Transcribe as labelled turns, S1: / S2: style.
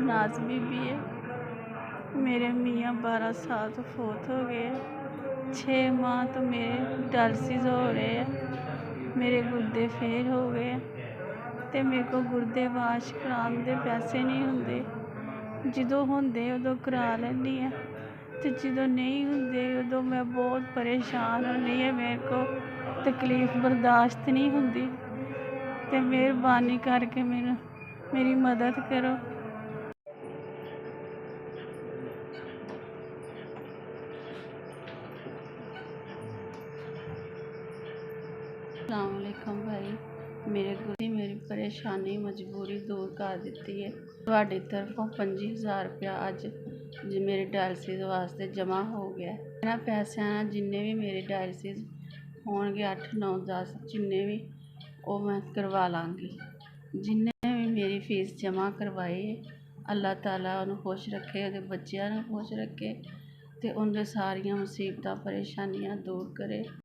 S1: नाज बीबी है। मेरे मियाँ 12 साल तो फौत हो गए। 6 माह तो मेरे डायलिसिस हो रहे हैं। मेरे गुर्दे फेल हो गए ते मेरे को गुर्दे वाश कराने दे पैसे नहीं हुंदे। ਜਦੋਂ ਹੁੰਦੇ ਉਦੋਂ ਕਰਾ ਲੈਂਦੀ ਹਾਂ ਤੇ ਜਦੋਂ नहीं ਹੁੰਦੇ ਉਦੋਂ मैं बहुत परेशान ਹੁੰਦੀ ਹਾਂ। ਮੇਰੇ को तकलीफ बर्दाश्त नहीं ਹੁੰਦੀ ਤੇ ਮਿਹਰਬਾਨੀ ਕਰਕੇ मेरी मदद करो। अस्सलामुअलैकुम भाई, मेरी परेशानी मजबूरी दूर कर दी है। ਤੁਹਾਡੀ तरफों 25,000 रुपया अज मेरे डायलिसिस वास्ते जमा हो गया। इन्हां पैसों जिन्ने भी मेरे डायलिसिस होणगे 8, 9, 10 जिन्ने भी वो मैं करवा लाँगी। जिन्ने भी मेरी फीस जमा करवाई अल्लाह ताला उन्हें खुश रखे, उहदे बच्चों खुश रखे ते उनके सारियां मुसीबतां परेशानियां दूर करे।